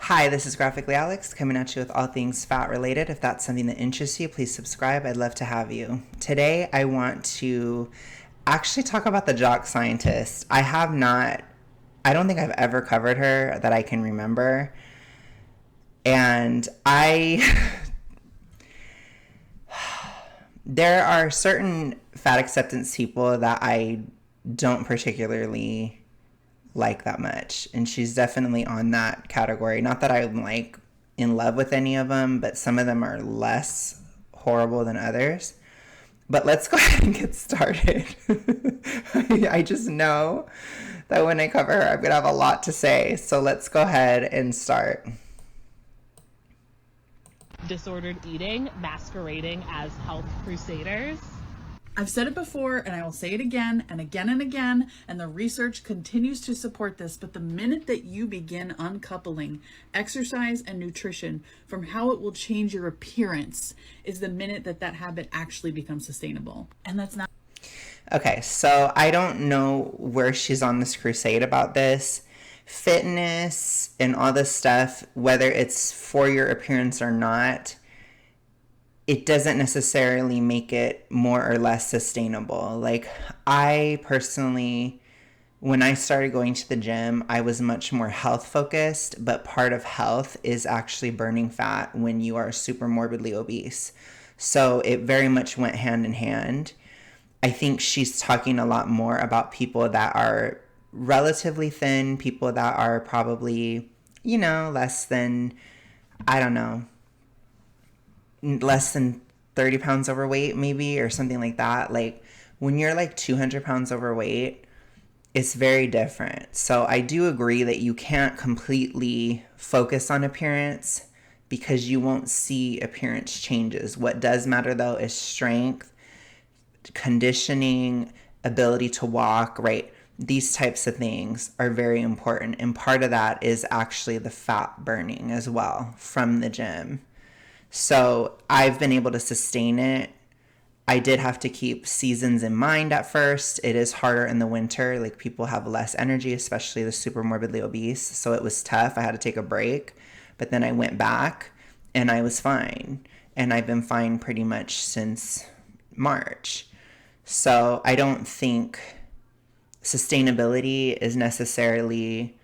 Hi, this is GraphicallyAlex coming at you with all things fat related. If that's something that interests you, please subscribe. I'd love to have you. Today, I want to actually talk about the Jock scientist. I don't think I've ever covered her that I can remember. And there are certain fat acceptance people that I don't particularly like that much, and she's definitely on that category. Not that I'm like in love with any of them, but some of them are less horrible than others. But let's go ahead and get started. I just know that when I cover her, I'm gonna have a lot to say, so let's go ahead and start. Disordered eating masquerading as health crusaders. I've said it before, and I will say it again and again and again, and the research continues to support this, but the minute that you begin uncoupling exercise and nutrition from how it will change your appearance is the minute that that habit actually becomes sustainable. And that's not... Okay, so I don't know where she's on this crusade about this. Fitness and all this stuff, whether it's for your appearance or not, it doesn't necessarily make it more or less sustainable. Like, I personally, when I started going to the gym, I was much more health focused, but part of health is actually burning fat when you are super morbidly obese. So it very much went hand in hand. I think she's talking a lot more about people that are relatively thin, people that are probably, less than, I don't know, less than 30 pounds overweight maybe, or something like that. Like, when you're like 200 pounds overweight, it's very different. So I do agree that you can't completely focus on appearance because you won't see appearance changes. What does matter though is strength, conditioning, ability to walk, right? These types of things are very important. And part of that is actually the fat burning as well from the gym. So I've been able to sustain it. I did have to keep seasons in mind at first. It is harder in the winter. Like, people have less energy, especially the super morbidly obese. So it was tough. I had to take a break. But then I went back and I was fine. And I've been fine pretty much since March. So I don't think sustainability is necessarily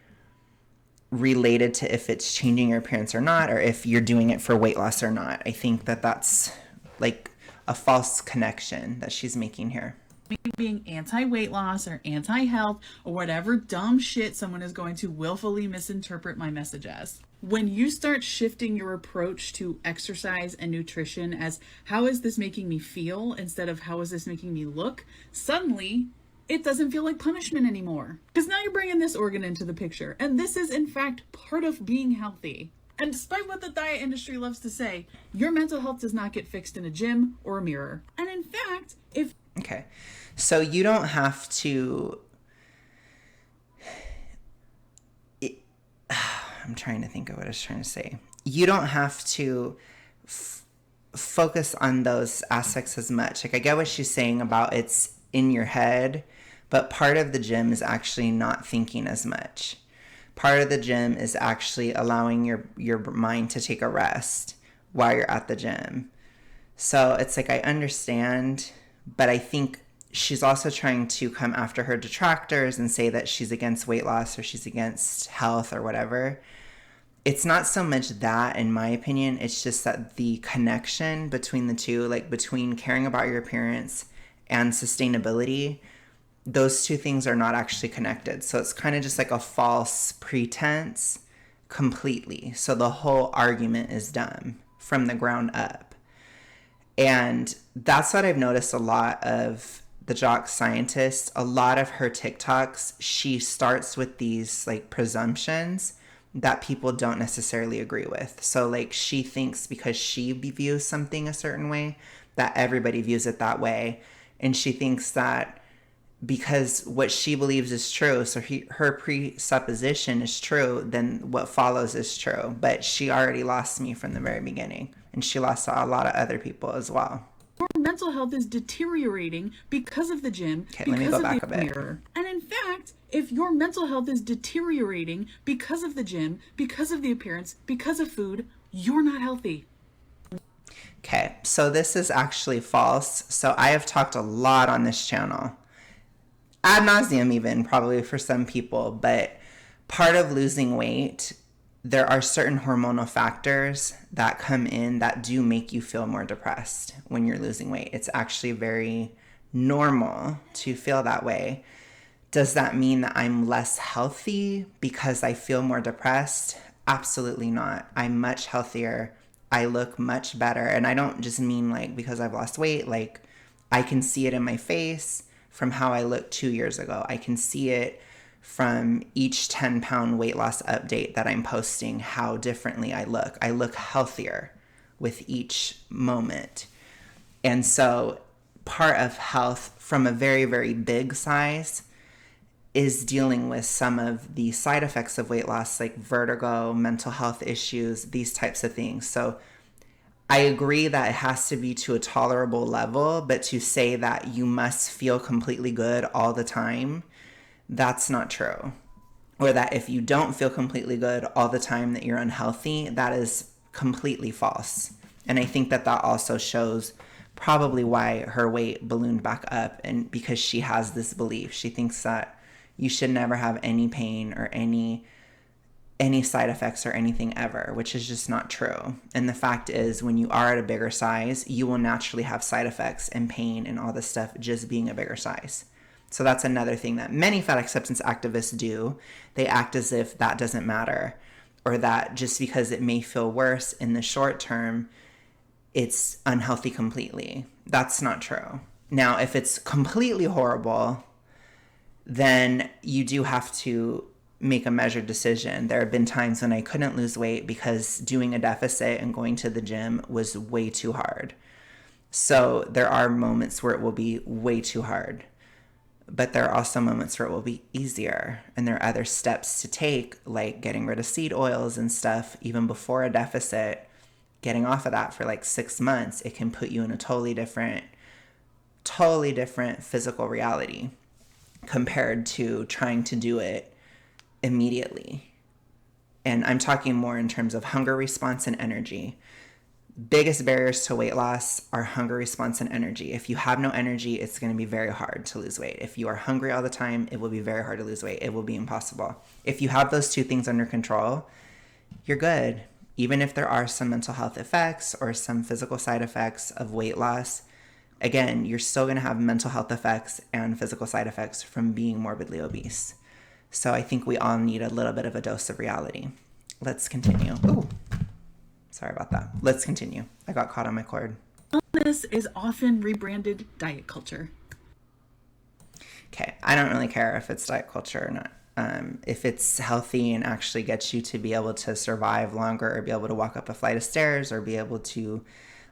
related to if it's changing your appearance or not, or if you're doing it for weight loss or not. I think that that's like a false connection that she's making here. Being anti-weight loss or anti-health or whatever dumb shit someone is going to willfully misinterpret my message as. When you start shifting your approach to exercise and nutrition as how is this making me feel instead of how is this making me look, suddenly it doesn't feel like punishment anymore. Because now you're bringing this organ into the picture. And this is, in fact, part of being healthy. And despite what the diet industry loves to say, your mental health does not get fixed in a gym or a mirror. And in fact, if... Okay, so you don't have to... I'm trying to think of what I was trying to say. You don't have to focus on those aspects as much. Like, I get what she's saying about it's in your head, but part of the gym is actually not thinking as much. Part of the gym is actually allowing your mind to take a rest while you're at the gym. So it's like, I understand, but I think she's also trying to come after her detractors and say that she's against weight loss or she's against health or whatever. It's not so much that, in my opinion. It's just that the connection between the two, like between caring about your appearance and sustainability, those two things are not actually connected. So it's kind of just like a false pretense completely. So the whole argument is dumb from the ground up. And that's what I've noticed a lot of the Jock scientist. A lot of her TikToks, she starts with these like presumptions that people don't necessarily agree with. So like, she thinks because she views something a certain way that everybody views it that way. And she thinks that because what she believes is true, so her presupposition is true, then what follows is true. But she already lost me from the very beginning. And she lost a lot of other people as well. Your mental health is deteriorating because of the gym, Okay, let me because go of back the a bit. mirror. And in fact, if your mental health is deteriorating because of the gym, because of the appearance, because of food, you're not healthy. Okay, so this is actually false. So I have talked a lot on this channel, ad nauseum even, probably for some people, but part of losing weight, there are certain hormonal factors that come in that do make you feel more depressed when you're losing weight. It's actually very normal to feel that way. Does that mean that I'm less healthy because I feel more depressed? Absolutely not. I'm much healthier. I look much better. And I don't just mean like because I've lost weight, like I can see it in my face from how I looked 2 years ago. I can see it from each 10-pound weight loss update that I'm posting, how differently I look. I look healthier with each moment. And so part of health from a very, very big size is dealing with some of the side effects of weight loss, like vertigo, mental health issues, these types of things. So I agree that it has to be to a tolerable level, but to say that you must feel completely good all the time, that's not true. Or that if you don't feel completely good all the time that you're unhealthy, that is completely false. And I think that that also shows probably why her weight ballooned back up, and because she has this belief. She thinks that you should never have any pain or any side effects or anything ever, which is just not true. And the fact is, when you are at a bigger size, you will naturally have side effects and pain and all this stuff just being a bigger size. So that's another thing that many fat acceptance activists do. They act as if that doesn't matter, or that just because it may feel worse in the short term, it's unhealthy completely. That's not true. Now, if it's completely horrible, then you do have to make a measured decision. There have been times when I couldn't lose weight because doing a deficit and going to the gym was way too hard. So there are moments where it will be way too hard. But there are also moments where it will be easier. And there are other steps to take, like getting rid of seed oils and stuff, even before a deficit. Getting off of that for like 6 months, it can put you in a totally different physical reality compared to trying to do it immediately. And I'm talking more in terms of hunger response and energy. Biggest barriers to weight loss are hunger response and energy. If you have no energy, it's going to be very hard to lose weight. If you are hungry all the time, it will be very hard to lose weight. It will be impossible. If you have those two things under control, you're good. Even if there are some mental health effects or some physical side effects of weight loss, again, you're still going to have mental health effects and physical side effects from being morbidly obese. So I think we all need a little bit of a dose of reality. Let's continue. Ooh. Sorry about that. Let's continue. I got caught on my cord. Wellness is often rebranded diet culture. Okay, I don't really care if it's diet culture or not. If it's healthy and actually gets you to be able to survive longer, or be able to walk up a flight of stairs, or be able to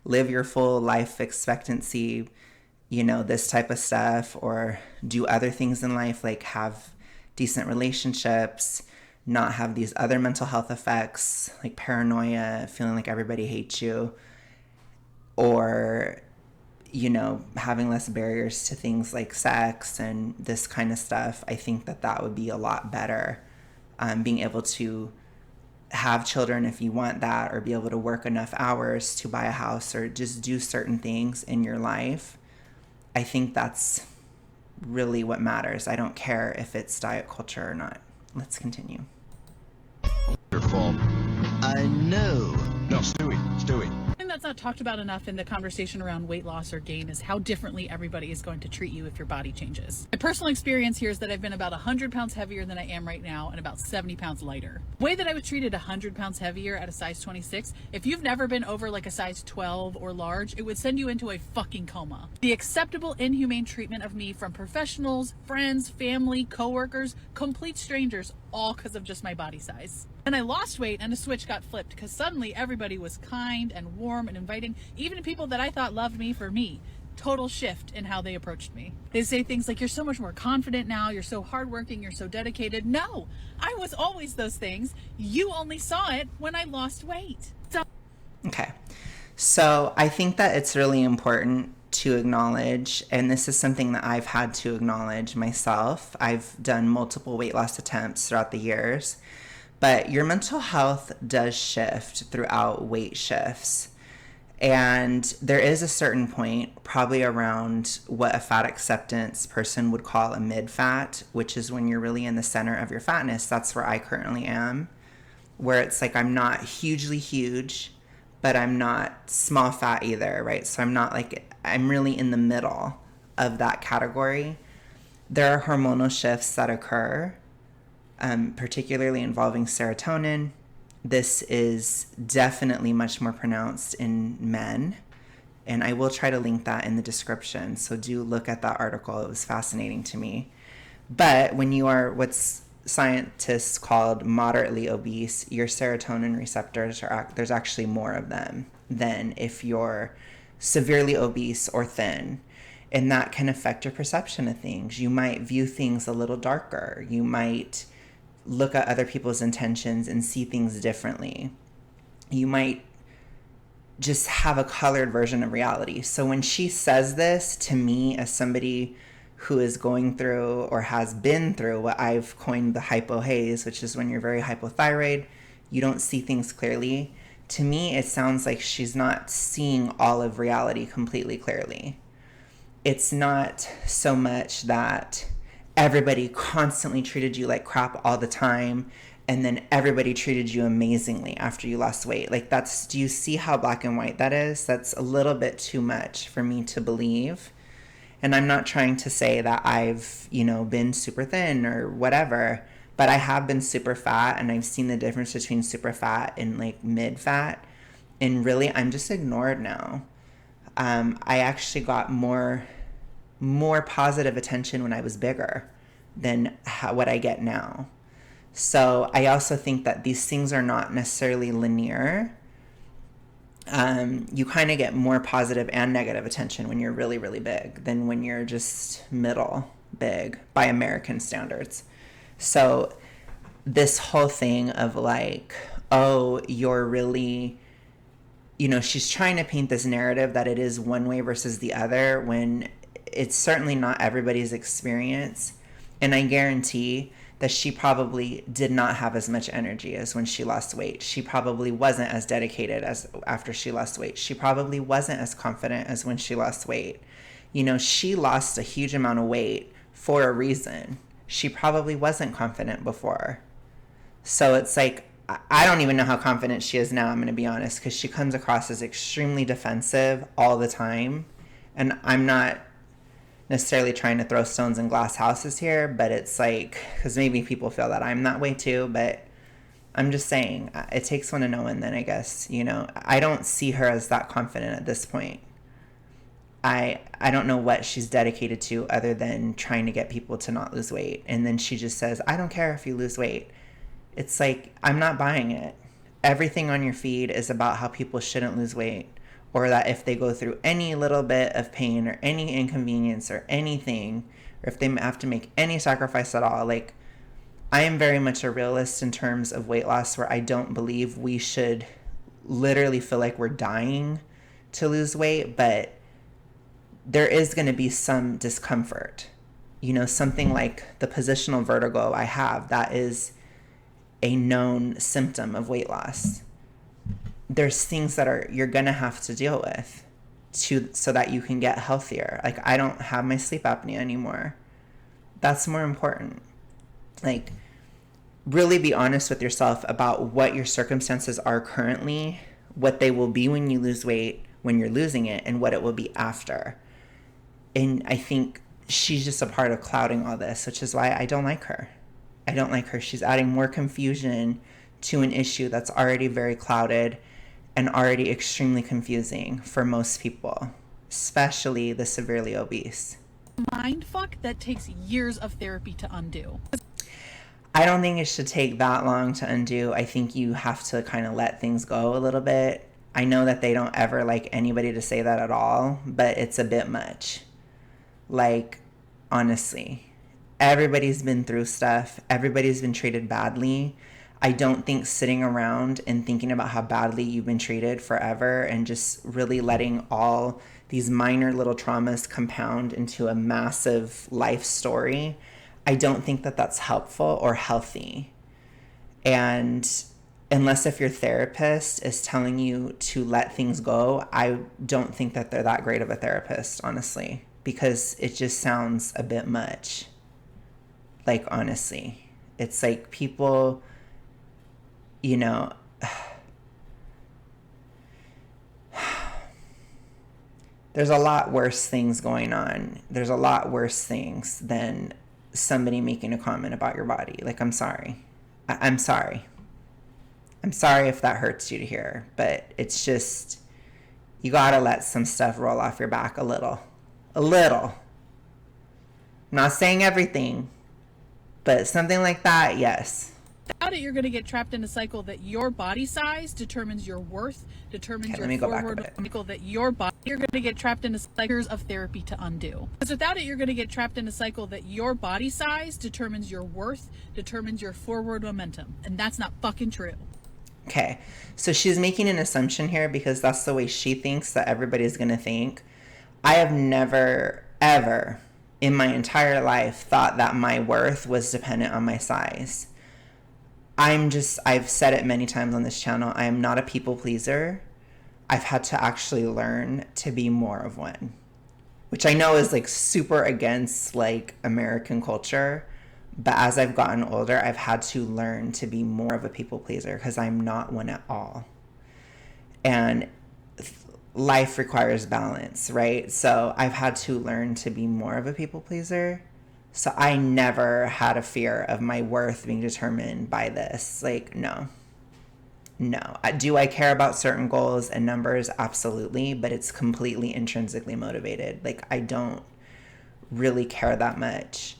live your full life expectancy, you know, this type of stuff, or do other things in life, like have decent relationships, not have these other mental health effects like paranoia, feeling like everybody hates you, or, you know, having less barriers to things like sex and this kind of stuff, I think that that would be a lot better. Being able to have children if you want that, or be able to work enough hours to buy a house, or just do certain things in your life. I think that's really what matters. I don't care if it's diet culture or not. Let's continue. Your fault. I know. No, Stewie. And that's not talked about enough in the conversation around weight loss or gain is how differently everybody is going to treat you if your body changes. My personal experience here is that I've been about 100 pounds heavier than I am right now, and about 70 pounds lighter. The way that I was treated 100 pounds heavier at a size 26, if you've never been over like a size 12 or large, it would send you into a fucking coma. The acceptable inhumane treatment of me from professionals, friends, family, coworkers, complete strangers, all because of just my body size. And I lost weight and a switch got flipped because suddenly everybody was kind and warm and inviting, even people that I thought loved me for me. Total shift in how they approached me. They say things like, you're so much more confident now, you're so hardworking, you're so dedicated. No, I was always those things. You only saw it when I lost weight. Okay. So I think that it's really important to acknowledge, and this is something that I've had to acknowledge myself. I've done multiple weight loss attempts throughout the years, but your mental health does shift throughout weight shifts. And there is a certain point, probably around what a fat acceptance person would call a mid-fat, which is when you're really in the center of your fatness. That's where I currently am, where it's like I'm not hugely huge, but I'm not small fat either, right? So I'm really in the middle of that category. There are hormonal shifts that occur, particularly involving serotonin. This is definitely much more pronounced in men, and I will try to link that in the description. So do look at that article. It was fascinating to me. But when you are what's scientists called moderately obese, your serotonin receptors there's actually more of them than if you're severely obese or thin. And that can affect your perception of things. You might view things a little darker. You might look at other people's intentions and see things differently. You might just have a colored version of reality. So when she says this to me, as somebody who is going through or has been through what I've coined the hypohaze, which is when you're very hypothyroid, you don't see things clearly. To me, it sounds like she's not seeing all of reality completely clearly. It's not so much that everybody constantly treated you like crap all the time, and then everybody treated you amazingly after you lost weight. Like, do you see how black and white that is? That's a little bit too much for me to believe. And I'm not trying to say that I've, been super thin or whatever, but I have been super fat, and I've seen the difference between super fat and like mid fat. And really, I'm just ignored now. I actually got more positive attention when I was bigger than what I get now. So I also think that these things are not necessarily linear. You kind of get more positive and negative attention when you're really, really big than when you're just middle big by American standards. So this whole thing of like, oh, you're really, she's trying to paint this narrative that it is one way versus the other, when it's certainly not everybody's experience. And I guarantee that she probably did not have as much energy as when she lost weight. She probably wasn't as dedicated as after she lost weight. She probably wasn't as confident as when she lost weight. She lost a huge amount of weight for a reason. She probably wasn't confident before. So it's like, I don't even know how confident she is now, I'm going to be honest, because she comes across as extremely defensive all the time. And I'm not necessarily trying to throw stones in glass houses here, but it's like, because maybe people feel that I'm that way too, but I'm just saying, it takes one to know one then, I guess. I don't see her as that confident at this point. I don't know what she's dedicated to other than trying to get people to not lose weight. And then she just says, I don't care if you lose weight. It's like, I'm not buying it. Everything on your feed is about how people shouldn't lose weight, or that if they go through any little bit of pain or any inconvenience or anything, or if they have to make any sacrifice at all. Like, I am very much a realist in terms of weight loss, where I don't believe we should literally feel like we're dying to lose weight, but there is going to be some discomfort. Something like the positional vertigo I have, that is a known symptom of weight loss. There's things that you're going to have to deal with so that you can get healthier. Like, I don't have my sleep apnea anymore. That's more important. Like, really be honest with yourself about what your circumstances are currently, what they will be when you lose weight, when you're losing it, and what it will be after. And I think she's just a part of clouding all this, which is why I don't like her. I don't like her. She's adding more confusion to an issue that's already very clouded and already extremely confusing for most people, especially the severely obese. Mindfuck that takes years of therapy to undo. I don't think it should take that long to undo. I think you have to kind of let things go a little bit. I know that they don't ever like anybody to say that at all, but it's a bit much. Like, honestly, everybody's been through stuff. Everybody's been treated badly. I don't think sitting around and thinking about how badly you've been treated forever and just really letting all these minor little traumas compound into a massive life story, I don't think that that's helpful or healthy. And unless if your therapist is telling you to let things go, I don't think that they're that great of a therapist, honestly, because it just sounds a bit much. Like, honestly, it's like people, you know, there's a lot worse things going on. There's a lot worse things than somebody making a comment about your body. Like, I'm sorry. I'm sorry. I'm sorry if that hurts you to hear, but it's just, you gotta let some stuff roll off your back a little. A little. I'm not saying everything, but something like that, yes. Without it, you're going to get trapped in a cycle that your body size determines your worth, determines your forward cycle that your body. You're going to get trapped in a cycle of therapy to undo. Because without it, you're going to get trapped in a cycle that your body size determines your worth, determines your forward momentum, and that's not fucking true. Okay, so she's making an assumption here because that's the way she thinks that everybody's going to think. I have never, ever in my entire life thought that my worth was dependent on my size. I've said it many times on this channel, I am not a people pleaser. I've had to actually learn to be more of one, which I know is like super against like American culture. But as I've gotten older, I've had to learn to be more of a people pleaser because I'm not one at all. And life requires balance, right? So I've had to learn to be more of a people pleaser. So I never had a fear of my worth being determined by this. Like, no. Do I care about certain goals and numbers? Absolutely. But it's completely intrinsically motivated. Like, I don't really care that much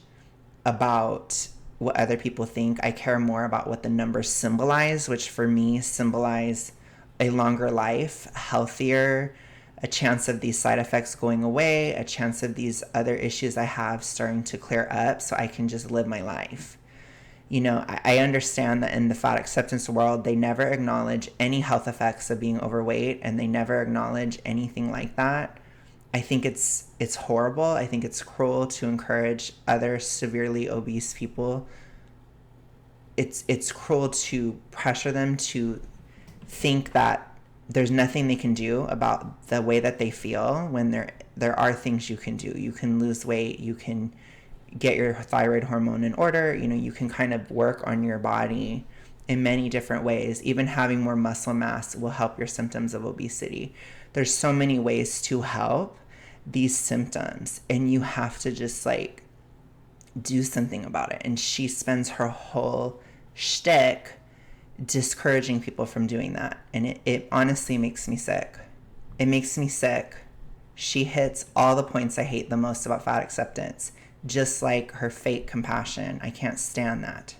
about what other people think. I care more about what the numbers symbolize, which for me symbolize a longer life, healthier, a chance of these side effects going away, a chance of these other issues I have starting to clear up so I can just live my life. You know, I understand that in the fat acceptance world, they never acknowledge any health effects of being overweight, and they never acknowledge anything like that. I think it's horrible. I think it's cruel to encourage other severely obese people. It's cruel to pressure them to think that there's nothing they can do about the way that they feel when there are things you can do. You can lose weight, you can get your thyroid hormone in order, you know, you can kind of work on your body in many different ways. Even having more muscle mass will help your symptoms of obesity. There's so many ways to help these symptoms, and you have to just like do something about it. And she spends her whole shtick discouraging people from doing that. And it honestly makes me sick. It makes me sick. She hits all the points I hate the most about fat acceptance, just like her fake compassion. I can't stand that.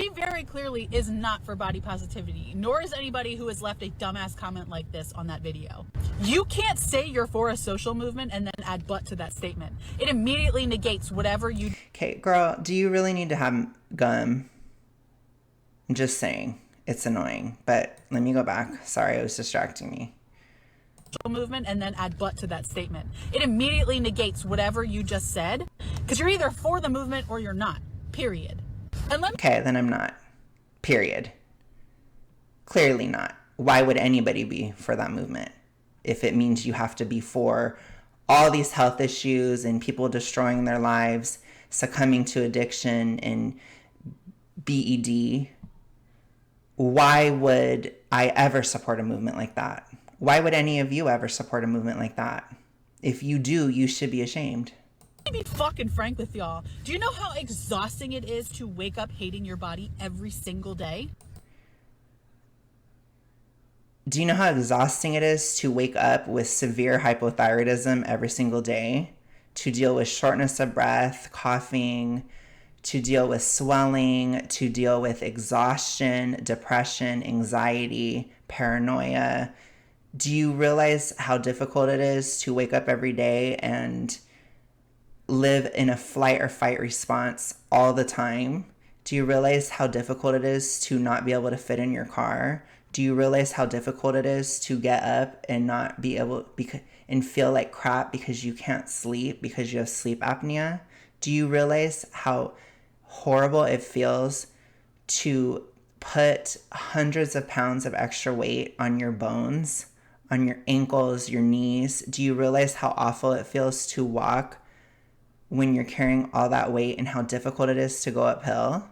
She very clearly is not for body positivity, nor is anybody who has left a dumbass comment like this on that video. You can't say you're for a social movement and then add but to that statement. It immediately negates whatever you... Okay, girl, do you really need to have gum? I'm just saying. It's annoying, but let me go back. Sorry, it was distracting me. Movement and then add but to that statement. It immediately negates whatever you just said, because you're either for the movement or you're not, period. And okay, then I'm not, period. Clearly not. Why would anybody be for that movement if it means you have to be for all these health issues and people destroying their lives, succumbing to addiction and BED? Why would I ever support a movement like that? Why would any of you ever support a movement like that? If you do, you should be ashamed. To be fucking frank with y'all, do you know how exhausting it is to wake up hating your body every single day? Do you know how exhausting it is to wake up with severe hypothyroidism every single day? To deal with shortness of breath, coughing, to deal with swelling, to deal with exhaustion, depression, anxiety, paranoia. Do you realize how difficult it is to wake up every day and live in a flight or fight response all the time? Do you realize how difficult it is to not be able to fit in your car? Do you realize how difficult it is to get up and not be able and feel like crap because you can't sleep because you have sleep apnea? Do you realize how horrible it feels to put hundreds of pounds of extra weight on your bones, on your ankles, your knees? Do you realize how awful it feels to walk when you're carrying all that weight and how difficult it is to go uphill?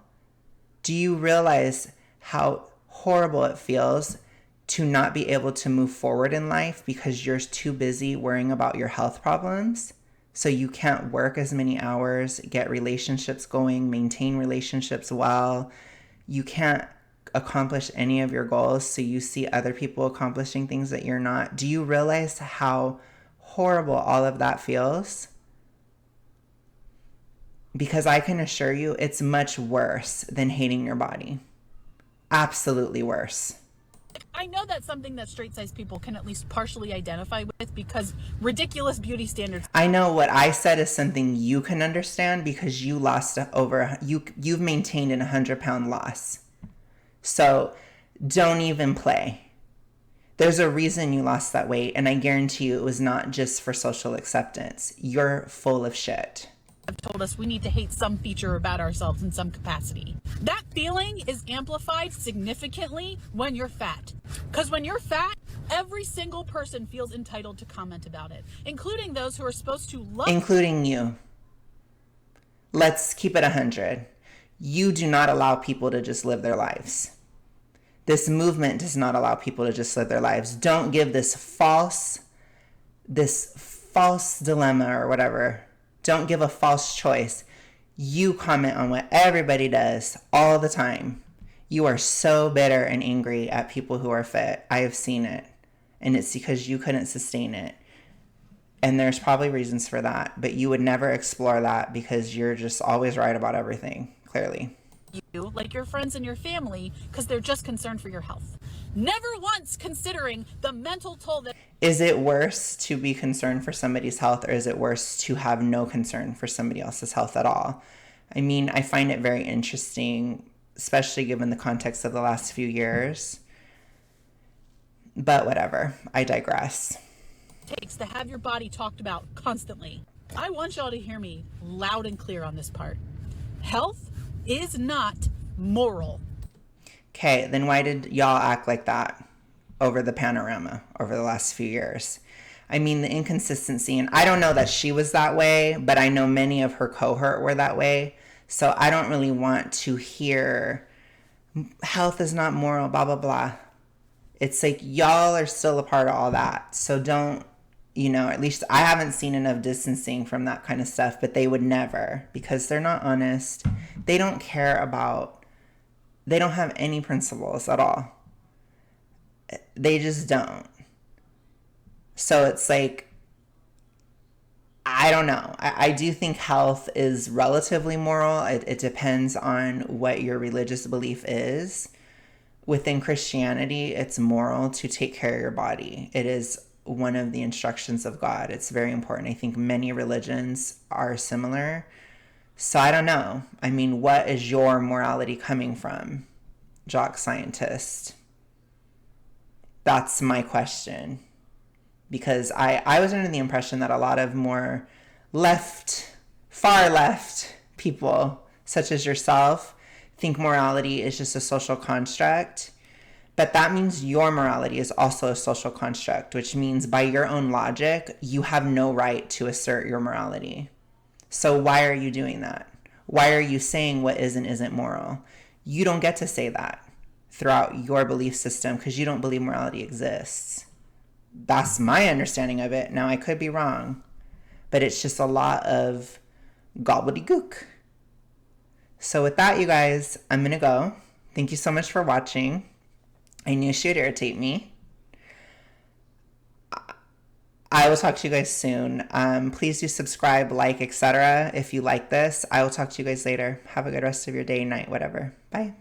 Do you realize how horrible it feels to not be able to move forward in life because you're too busy worrying about your health problems? So you can't work as many hours, get relationships going, maintain relationships well. You can't accomplish any of your goals, so you see other people accomplishing things that you're not. Do you realize how horrible all of that feels? Because I can assure you it's much worse than hating your body. Absolutely worse. I know that's something that straight-sized people can at least partially identify with because ridiculous beauty standards. I know what I said is something you can understand because you lost you've maintained an 100-pound loss. So don't even play. There's a reason you lost that weight, and I guarantee you it was not just for social acceptance. You're full of shit. Have told us we need to hate some feature about ourselves in some capacity. That feeling is amplified significantly when you're fat. Because when you're fat, every single person feels entitled to comment about it, including those who are supposed to love. Including you. Let's keep it 100. You do not allow people to just live their lives. This movement does not allow people to just live their lives. Don't give this false dilemma or whatever. Don't give a false choice. You comment on what everybody does all the time. You are so bitter and angry at people who are fit. I have seen it. And it's because you couldn't sustain it. And there's probably reasons for that. But you would never explore that because you're just always right about everything, clearly. You, like your friends and your family, because they're just concerned for your health. Never once considering the mental toll that... Is it worse to be concerned for somebody's health, or is it worse to have no concern for somebody else's health at all? I mean, I find it very interesting, especially given the context of the last few years. But whatever, I digress. Takes to have your body talked about constantly. I want y'all to hear me loud and clear on this part. Health is not moral. Okay, then why did y'all act like that over the panorama over the last few years? I mean, the inconsistency, and I don't know that she was that way, but I know many of her cohort were that way. So I don't really want to hear health is not moral, blah, blah, blah. It's like y'all are still a part of all that. So don't, at least I haven't seen enough distancing from that kind of stuff, but they would never, because they're not honest. They don't care about, they don't have any principles at all. They just don't. So it's like, I don't know. I do think health is relatively moral. It depends on what your religious belief is. Within Christianity, it's moral to take care of your body. It is one of the instructions of God. It's very important. I think many religions are similar. So I don't know. I mean, what is your morality coming from, Jock scientist? That's my question. Because I was under the impression that a lot of more far left people, such as yourself, think morality is just a social construct. But that means your morality is also a social construct, which means by your own logic, you have no right to assert your morality. So why are you doing that? Why are you saying what is and isn't moral? You don't get to say that throughout your belief system because you don't believe morality exists. That's my understanding of it. Now, I could be wrong, but it's just a lot of gobbledygook. So with that, you guys, I'm going to go. Thank you so much for watching. I knew she would irritate me. I will talk to you guys soon. Please do subscribe, like, etc. if you like this. I will talk to you guys later. Have a good rest of your day, night, whatever. Bye.